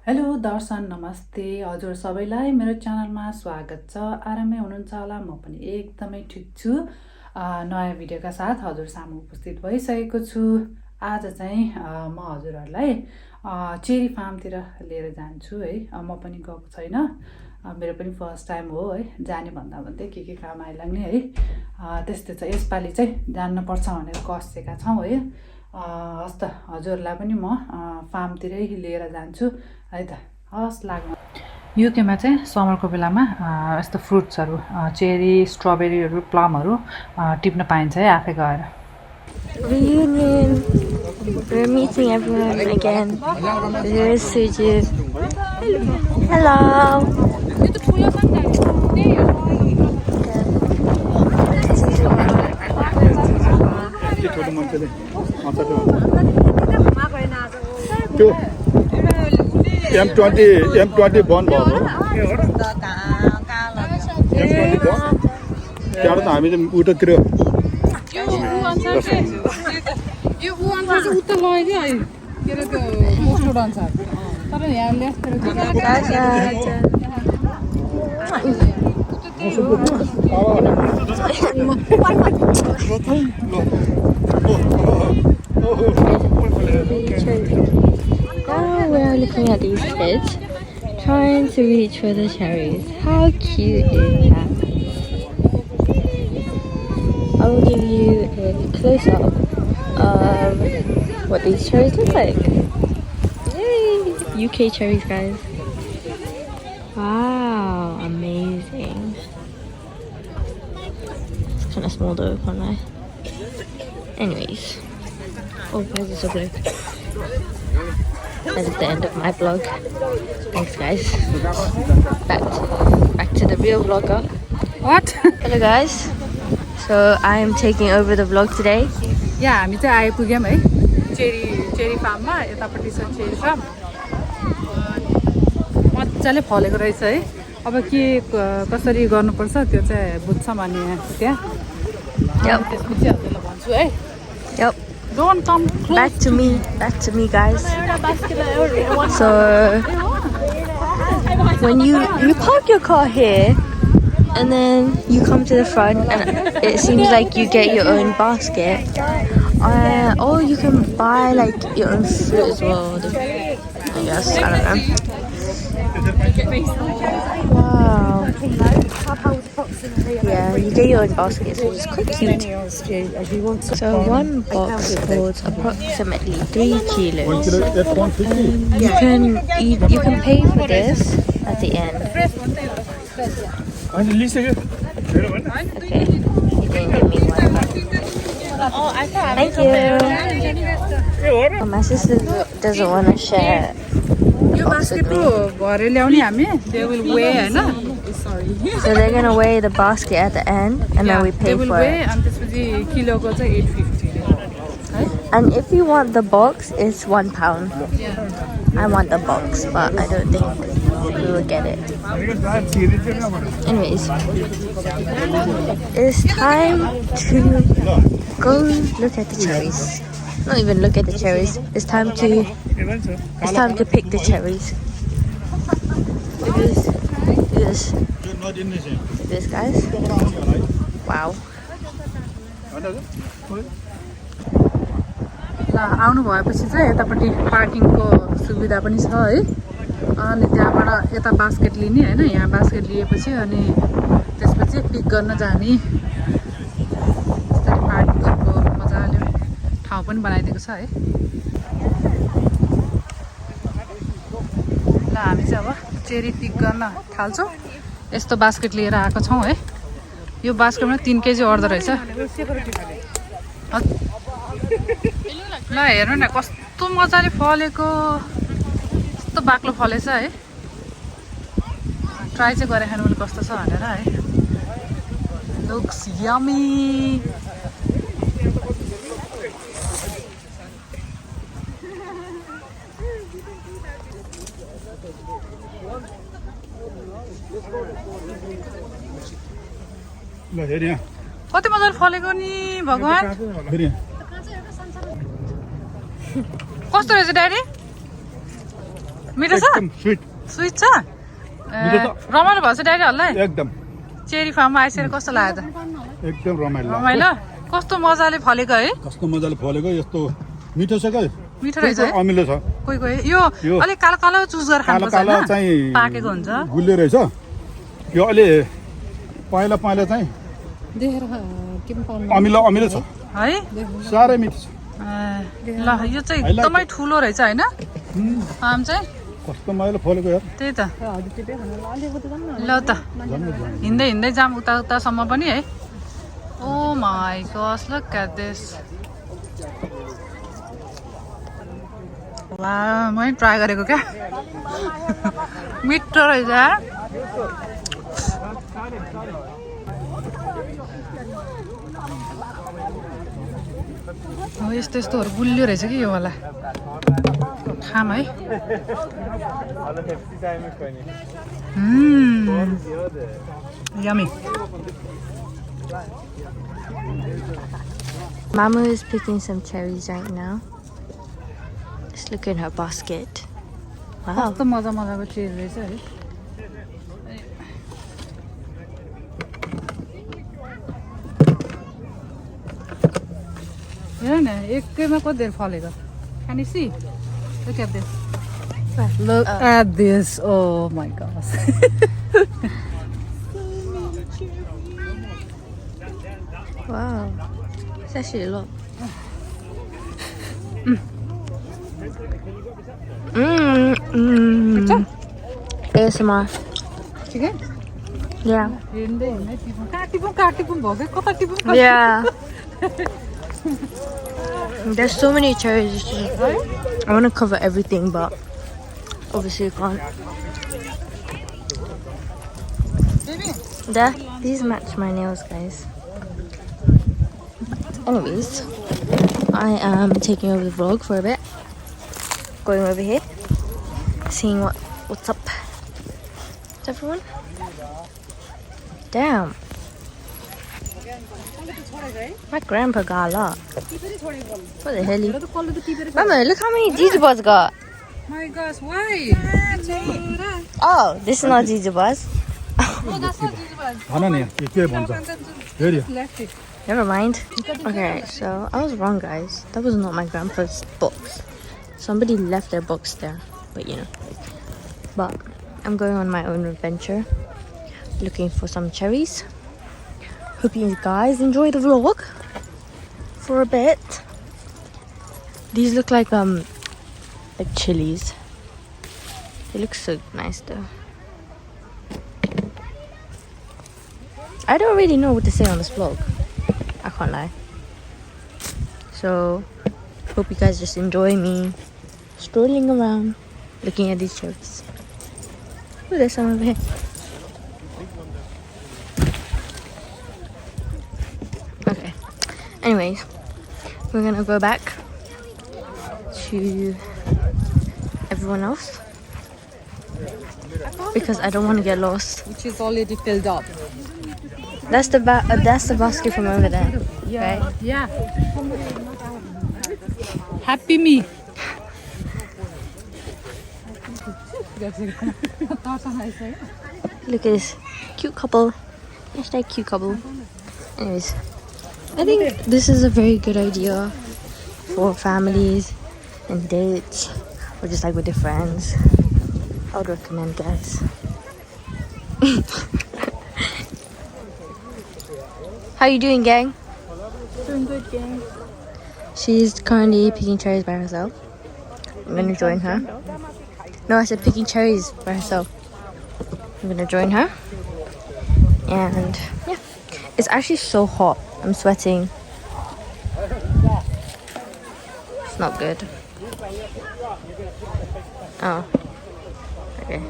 Hello दर्शन नमस्ते हजुर सबैलाई मेरो च्यानलमा स्वागत छ। आरामै हुनुहुन्छ होला, म पनि एकदमै ठिक छु। नयाँ भिडियोका साथ हजुर सामु उपस्थित भइसकेको छु। आज चाहिँ म हजुरहरूलाई चेरी फार्मतिर लिएर जान्छु है। म पनि गएको छैन, मेरो पनि फर्स्ट टाइम हो है। जाने भन्दा भन्दै के काम आइलाग्ने है। त्यस्तै छ, यसपालि चाहिँ जान्नुपर्छ भनेर कसेका छौँ है। हस् त, हजुरलाई पनि म फार्मतिरै लिएर जान्छु है त। हस् लाग्नु। युकेमा चाहिँ समरको बेलामा यस्तो फ्रुट्सहरू चेरी, स्ट्रबेरीहरू, प्लमहरू टिप्न पाइन्छ है आफै गएर। Reunion. We're meeting everyone again. Here's Suju. Hello. M20 बन्द भयो त्यहाँ त हामी चाहिँ उतातिर यो अनुसार चाहिँ उता लग्यो है, के अरे त्यो पोस्टोड अनुसार। तर यहाँ लेफ्टतिर Now we're looking at these kids trying to reach for the cherries. How cute is that? I will give you a close-up of what these cherries look like. Yay! UK cherries, guys. Wow, amazing. It's kind of small though, can't I? Anyways. Oh, why is it so blue? That is the end of my vlog. Thanks, guys. Back to the real vlogger. What? Hello, guys. So I am taking over the vlog today. यहाँ हामी चाहिँ आइपुग्यौँ है cherry फार्ममा। यतापट्टि छ cherry farm, मजाले फलेको रहेछ है। अब के कसरी गर्नुपर्छ त्यो चाहिँ बुझ्छौँ अनि त्यहाँ त्यसपछि हजुरलाई भन्छु है। Yep. Don't come close. Back to me, guys. So when you park your car here, and then you come to the front, and it seems like you get your own basket, or you can buy like your own fruit as well. I guess, I don't know. Wow. Yeah, you get your own baskets, which is quite cute. So one box holds approximately 3 kilos. You can pay for this at the end. Okay, you can give me one. Thank you. My sister doesn't want to share the box with me. They will weigh, हैन? So they're gonna weigh the basket at the end, and then we pay for it. They will weigh, and त्यसपछि किलोको चाहिँ 850. And if you want the box, it's £1. I want the box, but I don't think we will get it. Anyways, it's time to go look at the cherries. Not even look at the cherries. It's time to pick the cherries. Look at this. Look at this. Look at this, guys. Wow. आउनु भएपछि चाहिँ यतापट्टि पार्किङको सुविधा पनि छ है। अनि त्यहाँबाट यता बास्केट लिने हैन, यहाँ बास्केट लिएपछि अनि त्यसपछि पिक गर्न जाने। त्यसरी पार्किङको मजाले ठाउँ पनि बनाइदिएको छ है। ल हामी चाहिँ अब चेरी पिक गर्न थाल्छौँ। यस्तो बास्केट लिएर आएको छौँ है। यो बास्केटमा 3 केजी अट्दो रहेछ। ल हेर्नु न कस्तो मजाले फलेको, कस्तो बाक्लो फलेछ है। ट्राई चाहिँ गरेर खानु पनि कस्तो छ भनेर है। Looks yummy. ल हेर यहाँ कति मजाले फलेको नि भगवान। कस्तो रहेछ ड्याडी? मिठो छ एकदम स्विट स्विट छ मिठो छ रमाइलो भएको छ ड्याडीहरूलाई एकदम चेरी फार्ममा आइसकेर कस्तो लाग्यो त एकदम रमाइलो रमाइलो कस्तो मजाले फलेको है कस्तो मजाले फलेको यस्तो मिठो छ के मिठो रहेछ है अमिलो छ कोही कोही यो अलिक कालो कालो चुज गरेर कालो खानुपर्छ कालो होइन चाहिँ पाकेको हुन्छ गुलियो रहेछ यो अलि पहिला पहिला चाहिँ अमिलो अमिलो छ है साह्रै मिठो छ ल यो चाहिँ एकदमै ठुलो रहेछ होइन आम चाहिँ कस्तो मजाले फलेको यार त्यही त ल त हिँड्दै हिँड्दै जाम उता उतासम्म पनि है oh my gosh look at this वा मैले ट्राई गरेको क्या मिठो रहेछ हो यस्तो यस्तोहरू गुलियो रहेछ कि यो वाला खाम है yummy Mama is picking some cherries right now. Just look in her basket. Wow. कस्तो मजा मजाको चेरी रहेछ है हेर न एकैमा कति धेरै फलेको Can you see? Look at this. Look at this. Oh my gosh. Wow. It's actually a lot. ASMR. Chicken? Yeah. Yeah. Yeah. There's so many cherries. I want to cover everything, but obviously I can't. There, these match my nails, guys. Anyways, I am taking over the vlog for a bit. Going over here, seeing what's up. Is everyone? Damn. My grandpa got a lot. What the hell? Mama, look how many jijibas got. My gosh, why? Oh, this is not jijibas. Oh, that's not jijibas. भन नि के भन्छ हेरी Left it. Never mind. Okay, so I was wrong, guys. That was not my grandpa's box. Somebody left their box there, but you know. But I'm going on my own adventure, looking for some cherries. Hope you guys enjoy the vlog for a bit. These look like chilies. They look so nice though. I don't really know what to say on this vlog. I can't lie. So, hope you guys just enjoy me strolling around, looking at these cherries. Oh, there's some over here. Okay. Anyways, we're gonna go back to everyone else because I don't want to get lost. Which is already filled up. That's the basket from over there. Yeah. Right? Yeah. Happy me. Look at this cute couple. Hashtag cute couple. Anyways, I think this is a very good idea for families and dates or just like with your friends. I would recommend, guys. How you doing, gang? Doing good, gang. She's currently picking cherries by herself. I'm gonna join her. No, I said picking cherries by herself. I'm gonna join her. And yeah, it's actually so hot. I'm sweating. It's not good. Oh, okay.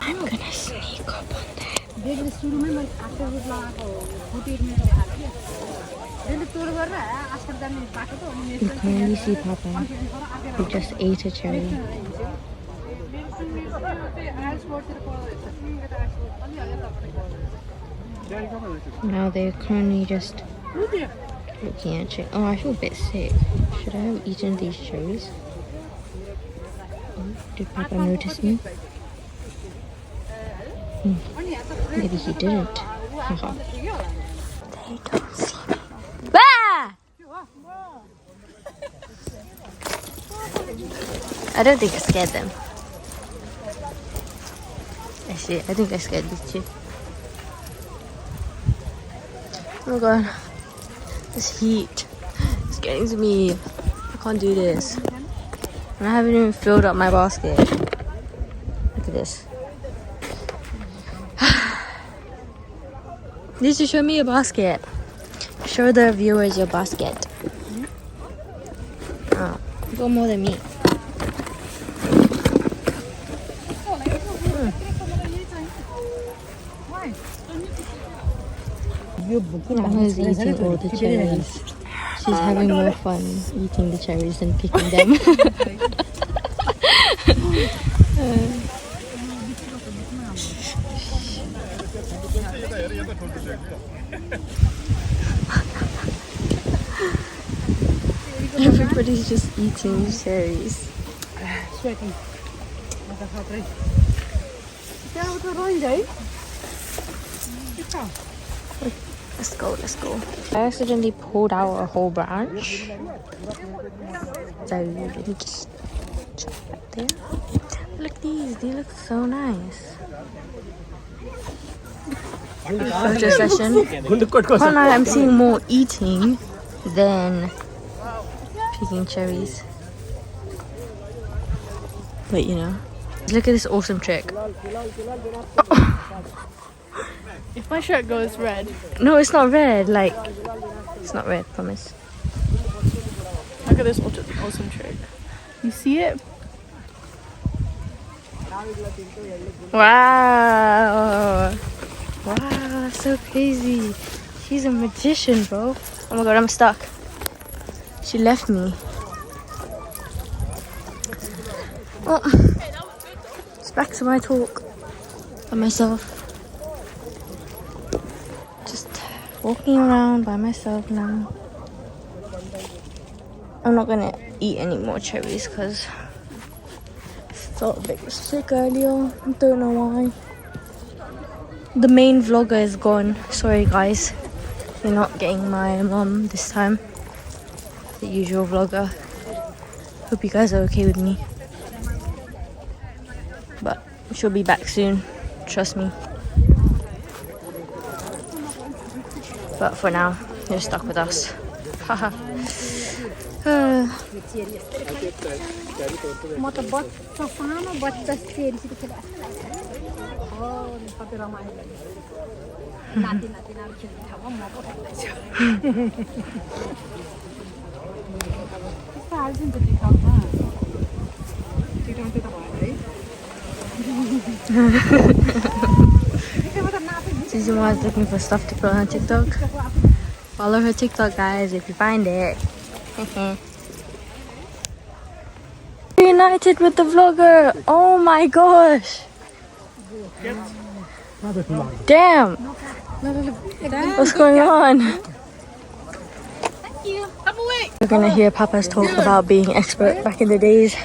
I'm gonna sneak up on them. You can only see Papa. He just ate a cherry. Now they're currently just looking at cherries. Oh, I feel a bit sick. Should I have eaten these cherries? Did Papa notice me? Maybe he didn't. They don't see me. Ah! I don't think I scared them. Actually, I think I scared these two. Oh my god. This heat is getting to me. I can't do this. And I haven't even filled up my basket. Look at this. Need to show me your basket. Show the viewers your basket. Oh, you got more than me. Nana's eating all the cherries. She's having more fun eating the cherries than picking them. Everybody's just eating cherries. Let's go, let's go. I accidentally pulled out a whole branch. So let me just chop right there. Look at these look so nice. Photo session. Oh no, I'm seeing more eating than picking cherries. But you know, look at this awesome trick. If my shirt goes red. No, it's not red. Like, it's not red, promise. Look at this awesome trick. You see it? Wow. Wow, that's so crazy. She's a magician, bro. Oh my god, I'm stuck. She left me. Oh, it's back to my talk by myself. Just walking around by myself now. I'm not gonna eat any more cherries because I felt a bit sick earlier. I don't know why. The main vlogger is gone. Sorry guys, you're not getting my mom this time. The usual vlogger. Hope you guys are okay with me. But she'll be back soon. Trust me. But for now, you're stuck with us. Haha. Susan was looking for stuff to put on TikTok. Follow her TikTok, guys, if you find it. Reunited with the vlogger. Oh my gosh. Damn. What's going on? We're gonna hear Papa's talk about being expert back in the days.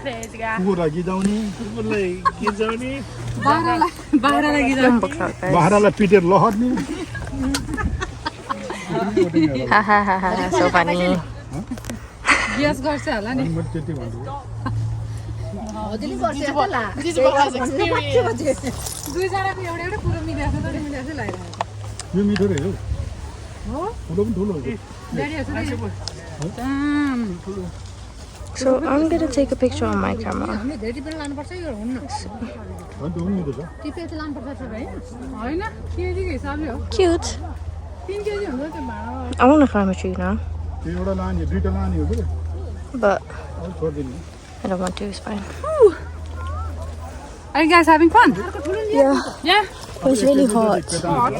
Crazy guy. बाह्रलाई पिटेर लहर्ने Ha ha ha ha, so funny. Yes, गर्छ होला नि म त्यति भन्छु These are what has experience. दुई जनाको एउटा एउटा कुरो मिलेछ त मिलेछ लागिरहेको यो मिठो रहेछ हो ठुलो पनि ठुलो हो daddy So I'm gonna take a picture on my camera. हामी धेरै बेला लानु पर्छ यो हुन्न अनि त्यो पनि मिठो छ टिपेर लानु पर्छ है हैन केजीको हिसाबले हो Cute. 3 केजी हुन्छ त्यो भाडा I wanna climb a tree now, त्यो एउटा लाने दुईटा लाने हो कि but अब छोड्दिनु I don't want to, it's fine. Are you guys having fun? Yeah, Yeah. but it's really hot.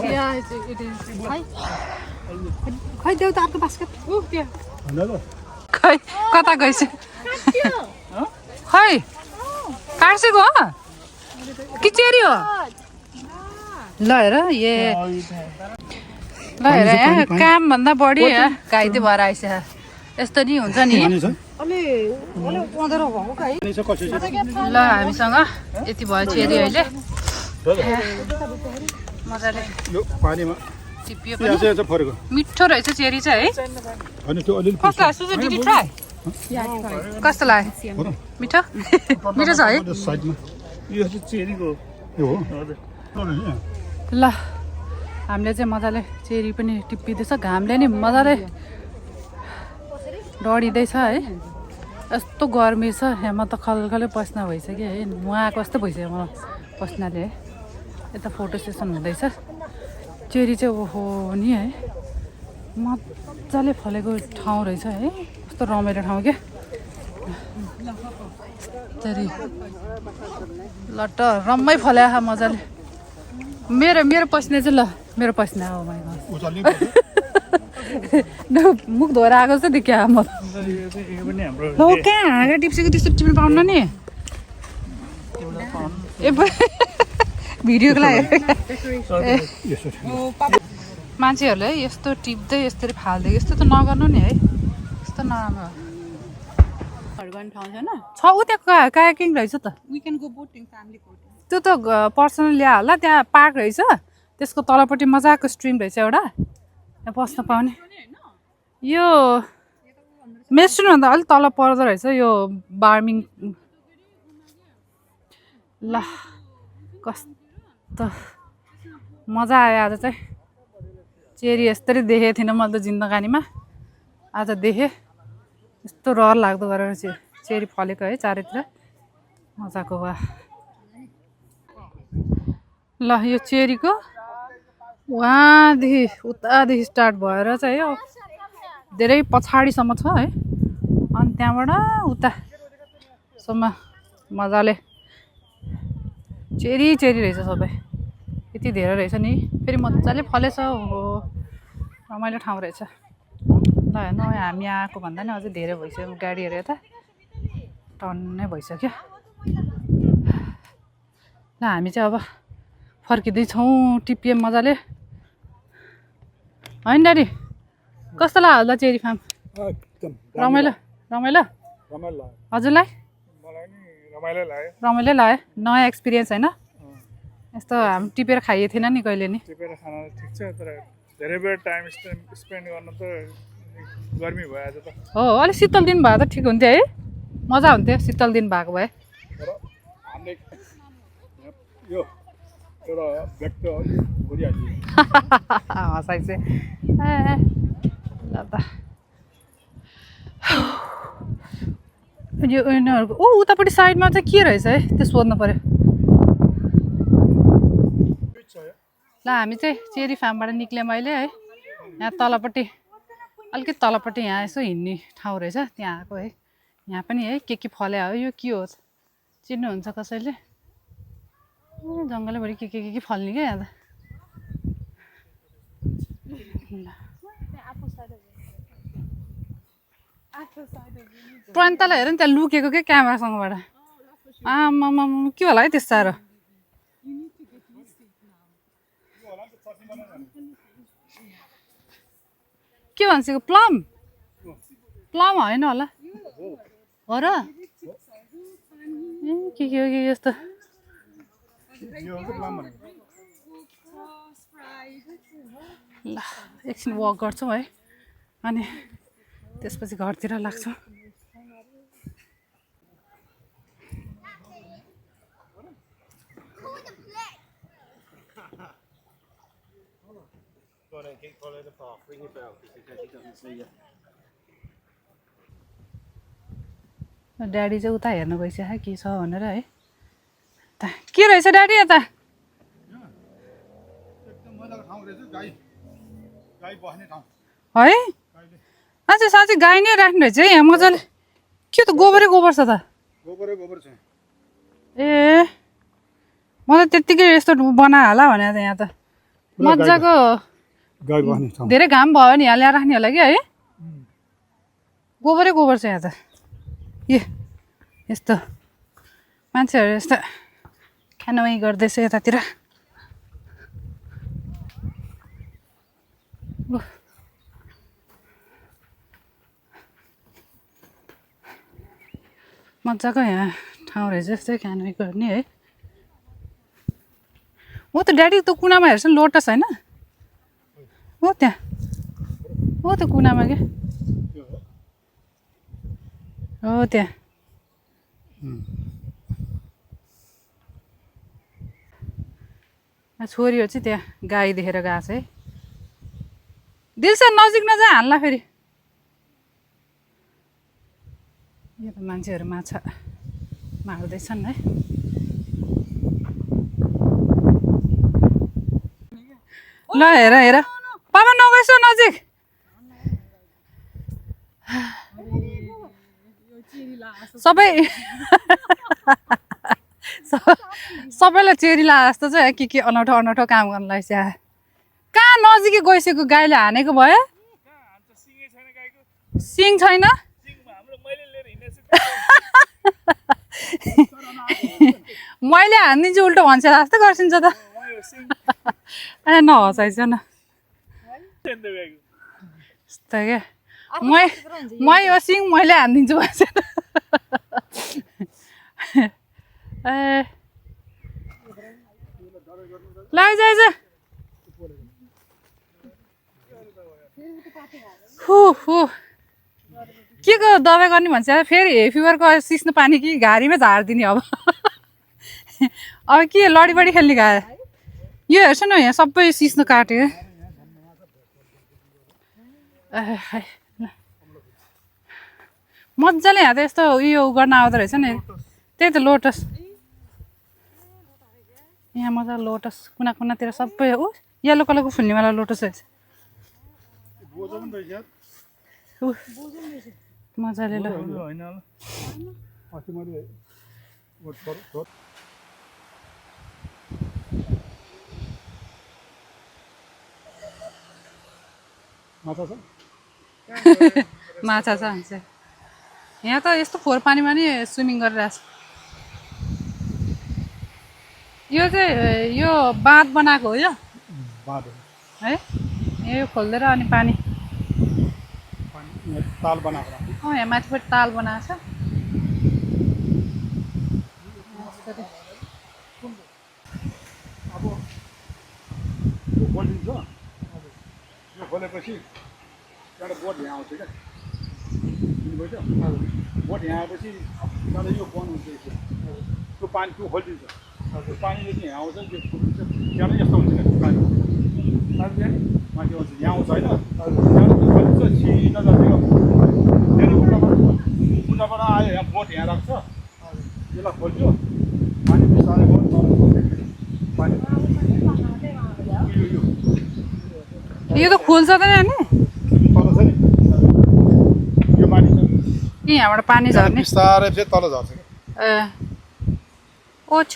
Yeah, it is. खै देऊ त अर्को बास्केट ऊ त्यो भन्दा त खै कता गइस खै काट्सेको हो कि चेरी हो ल हेर ल हेर यहाँ कामभन्दा बढी घाइते भएर आइस यस्तो नि हुन्छ नि ल हामीसँग यति भयो चेरी अहिले मजाले टिपियो पनि मिठो रहेछ चेरी चाहिँ है कस्तो लाग्यो सुजु दिदी ट्राई कस्तो लाग्यो मिठो मिठो छ है ल हामीले चाहिँ मजाले चेरी पनि टिपिँदैछ घामले नि मजाले डढिँदैछ है यस्तो गर्मी छ यहाँ त खलखलै पस्ना भइसक्यो है नुहाएको जस्तो भइसक्यो म पस्नाले है यता फोटो सेसन हुँदैछ चेरी चाहिँ ओहो नि है मजाले फलेको ठाउँ रहेछ है कस्तो रमाइलो ठाउँ क्या चेरी लट्ट रम्मै फल्या मजाले मेरो पस्ने चाहिँ ल मेरो पस्ने हो मुख धोएर आएको जस्तो देखियो म कहाँ हाँगा टिप्सेको त्यस्तो टिप्नु पाउनु नि भिडियोको लागि मान्छेहरूले यस्तो टिप्दै यस्तरी फाल्दै यस्तो त नगर्नु नि है यस्तो नराम्रो छ ऊ त्यहाँ कायाकिङ रहेछ त त्यो त पर्सनल ल्या होला त्यहाँ पार्क रहेछ त्यसको तलपट्टि मजाको स्ट्रिम रहेछ एउटा त्यहाँ बस्न पाउने यो मेस्ट्रिनभन्दा अलिक तल पर्दो रहेछ यो बार्मिङ ल कस्तो मजा आयो आज चाहिँ चेरी यस्तरी देखेको थिइनँ मैले त जिन्दगानीमा आज देखेँ यस्तो रहर लाग्दो गरेर चेरी फलेको है चारैतिर मजाको वा ल यो चेरीको वहाँदेखि उतादेखि स्टार्ट भएर चाहिँ हो धेरै पछाडिसम्म छ है अनि त्यहाँबाट उतासम्म मजाले चेरी रहेछ सबै यति धेरै रहेछ नि फेरि मजाले फलेछ हो रमाइलो ठाउँ रहेछ ल हेर्नु हामी आएको भन्दा नि अझै धेरै भइसक्यो गाडीहरू यता टन्नै भइसक्यो ल हामी चाहिँ अब फर्किँदैछौँ टिपिएम मजाले होइन ड्याडी कस्तो लाग्यो होला चेरी फार्म रमाइलो रमाइलो हजुरलाई रमाइलो लाग्यो नयाँ एक्सपिरियन्स होइन यस्तो हामी टिपेर खाइएको थिएन नि कहिले नि टिपेर खान ठिक छ तर धेरै बेर टाइम स्पेन्ड गर्न त गर्मी भयो आज त हो अलिक शीतल दिन भए त ठिक हुन्थ्यो है मजा हुन्थ्यो शीतल दिन भएको भए हामीले यो एउटा व्यक्त गरिहाल्यो हँसाइ चाहिँ ल त यो यिनीहरूको उतापट्टि साइडमा चाहिँ के रहेछ है त्यो सोध्नु पऱ्यो ल हामी चाहिँ चेरी फार्मबाट निक्ल्यौँ अहिले है यहाँ तलपट्टि अलिकति तलपट्टि यहाँ यसो हिँड्ने ठाउँ रहेछ त्यहाँ आएको है यहाँ पनि है के फल्या हो यो के हो चिन्नुहुन्छ कसैले जङ्गलैभरि के फल्ने क्या यहाँ त प्रन्तलाई हेर नि त्यहाँ लुकेको क्या क्यामेरासँगबाट आमामा के होला है त्यस साह्रो के भन्छ प्लम प्लम होइन होला हो र के हो कि यस्तो ल एकछिन वक गर्छौँ है अनि त्यसपछि घरतिर लाग्छौँ ड्याडी चाहिँ उता हेर्नु गइसक्यो के छ भनेर है के रहेछ ड्याडी यता है अच्छा साँच्चै गाई नै राख्नु रहेछ है यहाँ मजाले के त गोबरै गोबर छ त गोबर छ ए म त त्यत्तिकै यस्तो बनायो होला भने त यहाँ त मजाको धेरै घाम भयो भने यहाँ ल्याएर राख्ने होला कि है गोबरै गोबर छ यहाँ त ए यस्तो मान्छेहरू यस्तो क्यानोइङ गर्दैछ यतातिर मजाको यहाँ ठाउँ रहेछ यस्तै क्यानोइङ गर्ने है हो त ड्याडी त्यो कुनामा हेर्छ नि लोटस होइन हो त्यहाँ हो त्यो कुनामा क्या हो त्यहाँ छोरीहरू चाहिँ त्यहाँ गाई देखेर गएको छ है दिल्सा नजिक नजा हाल्ला फेरि यो त मान्छेहरू माछा मार्दैछन् है ल हेर हेर पापा नगएछौ नजिक सबै सबैलाई चेरी ला जस्तो चाहिँ के अनौठो अनौठो काम गर्नलाई चाहिँ कहाँ नजिकै गइसक्यो गाईले हानेको भयो सिङ छैन मैले हानिदिन्छु उल्टो भन्छ जस्तो गर्छिन्छ त ए नहसाइछ न यस्तो क्या म यो सिङ मैले हानिदिन्छु भन्छ ए लैजाइज के को दबाई गर्ने भन्छ फेरि फिभरको सिस्नो पानी कि घारीमै झारिदिने अब अब के लडी बडी खेल्ने घाँ यो हेर्छ न यहाँ सबै सिस्नो काट्यो मजाले यहाँ त यस्तो उयो गर्न आउँदो रहेछ नि त्यही त लोटस यहाँ मजा लोटस कुना कुनातिर सबै ऊ येलो कलरको फुल्नेवाला लोटस रहेछ मजाले ल माछा छ भन्छ यहाँ त यस्तो फोहोर पानीमा नि स्विमिङ गरिरहेछ यो चाहिँ यो बाँध बनाएको हो यो है यो खोलिदिएर अनि पानी ताल बनाएको यहाँ माथिपट्टि ताल बनाएको छ अब यो खोलिदिन्छ यो खोलेपछि एउटा बोट यहाँ आउँछ क्या बुझ्नुभयो बोट यहाँ आएपछि त्यहाँबाट यो बन्द हुन्छ त्यो पानी त्यो खोलिदिन्छ त्यो पानीले चाहिँ यहाँ आउँछ त्यो फुल्छ त्यहाँबाट यस्तो हुन्छ क्या पानी माथि आउँछ यहाँ आउँछ होइन त्यहाँबाट खोलिन्छ सिधा जतिको धेरै उताबाट आयो यहाँ बोट यहाँ राख्छ यसलाई खोल्यो पानी बिस्तारै पानी यो त खोल्छ त नि तल छ नि यो पानी कि यहाँबाट पानी झर्ने बिस्तारै चाहिँ तल झर्छ ए ओ छ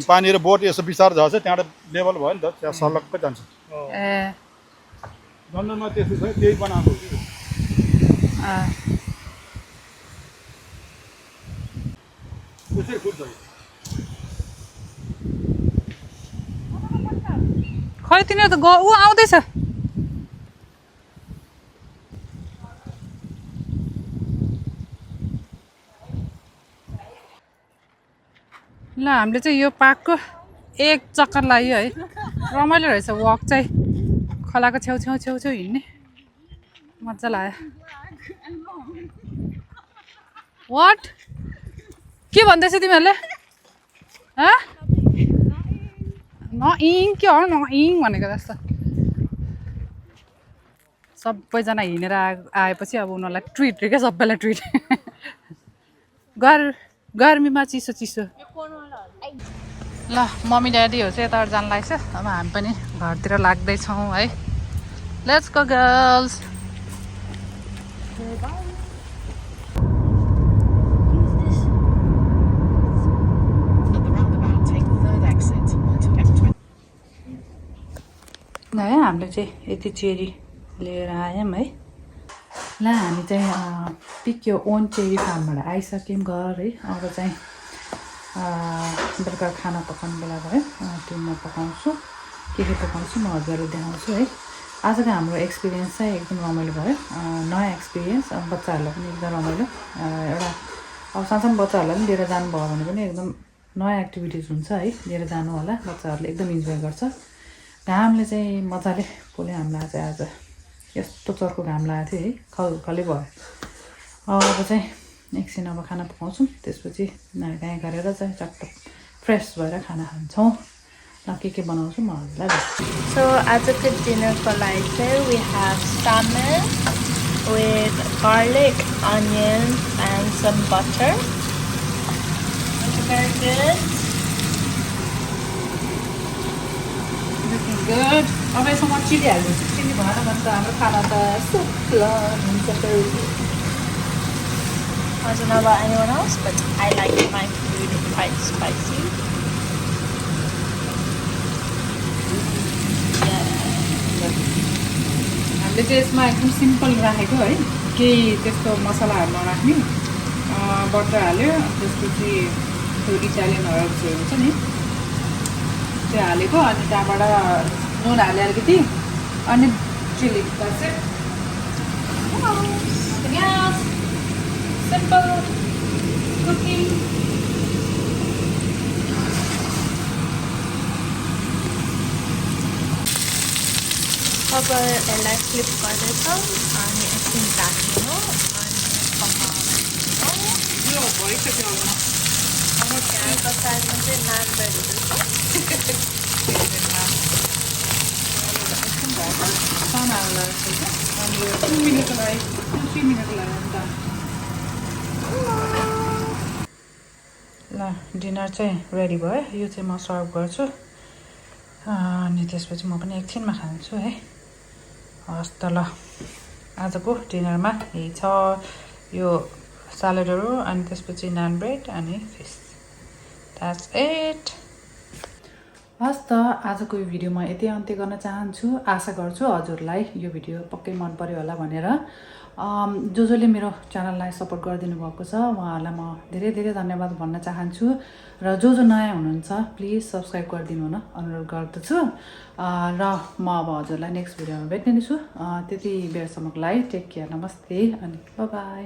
पानी र बोट यसो बिस्तारै झर्छ त्यहाँबाट लेभल भयो नि त त्यहाँ सलक्कै जान्छ ए लन्डनमा त्यस्तो छ त्यही बनाएको त्यसै खुल्छ खै तिनीहरू त ऊ आउँदैछ ल हामीले चाहिँ यो पार्कको एक चक्कर लाग्यो है रमाइलो रहेछ वक चाहिँ खोलाको छेउ हिँड्ने मजा लाग्यो वाट के भन्दैछ तिमीहरूले नइङ के हो नइङ भनेको जस्तो सबैजना हिँडेर आएपछि अब उनीहरूलाई ट्रिट रे क्या सबैलाई ट्रिट गर्मीमा चिसो चिसो ल मम्मी ड्याडीहरू चाहिँ यताबाट जानु लाग्छ अब हामी पनि घरतिर लाग्दैछौँ है लेट्स गो गर्ल्स ल है हामीले चाहिँ यति चेरी लिएर आयौँ है ल हामी चाहिँ पिक यो ओन चेरी फार्मबाट आइसक्यौँ घर है अब चाहिँ बेलुका खाना पकाउने बेला भयो त्यो म पकाउँछु के पकाउँछु म हजुरहरूलाई देखाउँछु है आजको हाम्रो एक्सपिरियन्स चाहिँ एकदम रमाइलो भयो नयाँ एक्सपिरियन्स बच्चाहरूलाई पनि एकदम रमाइलो एउटा अब सानसानो बच्चाहरूलाई पनि लिएर जानुभयो भने पनि एकदम नयाँ एक्टिभिटिज हुन्छ है लिएर जानु होला बच्चाहरूले एकदम इन्जोय गर्छ घामले चाहिँ मजाले पोल्यो हामीलाई चाहिँ आज यस्तो चर्को घाम लागेको थियो है खलखलै भयो अब चाहिँ एकछिन अब खाना पकाउँछौँ त्यसपछि नुहाइ गरेर चाहिँ चट्ट फ्रेस भएर खाना खान्छौँ ल के बनाउँछु म हजुरलाई So as a good dinner for later, we have salmon with garlic, onions, and some butter. Looking very good. Looking good. अब यसमा चिली हाल्दिन्छु चिली भएन भने त हाम्रो खाना त शुक्ला हुन्छ फेरि I don't know about anyone else, but I like my food quite spicy. हामीले चाहिँ यसमा एकदम सिम्पल राखेको है केही त्यस्तो मसलाहरू नराख्ने बटर हाल्यो त्यसपछि त्यो इटालियन हर्ब्सहरू हुन्छ नि त्यो हालेको अनि त्यहाँबाट नुन हाल्यो अलिकति अनि चिली सिम्पल कुकिङ अब यसलाई फ्लिप गर्दैछौँ अनि एकछिन राख्नु अनि यो भइसक्यो अब त्यहाँको साइडमा चाहिँ नान ब्रेड हुँदैछ सानाहरूलाई अनि 2 मिनटको लागि 3 मिनटको लागि अन्त ल डिनर चाहिँ रेडी भयो यो चाहिँ म सर्भ गर्छु अनि त्यसपछि म पनि एकछिनमा खान्छु है हस् त ल आजको डिनरमा यही छ यो सलाडहरू अनि त्यसपछि नान ब्रेड अनि फिस द्याट्स इट हस् त आजको यो भिडियो म यति अन्त्य गर्न चाहन्छु आशा गर्छु हजुरलाई यो भिडियो पक्कै मन पर्यो होला भनेर जसले मेरो च्यानललाई सपोर्ट गरिदिनु भएको छ उहाँहरूलाई म धेरै धेरै धन्यवाद भन्न चाहन्छु र जो नयाँ हुनुहुन्छ प्लिज सब्सक्राइब गरिदिनु हुन अनुरोध गर्दछु र म अब हजुरलाई नेक्स्ट भिडियोमा भेट्ने छु त्यति बेरसम्मको लागि टेक केयर नमस्ते अनि बाई बाई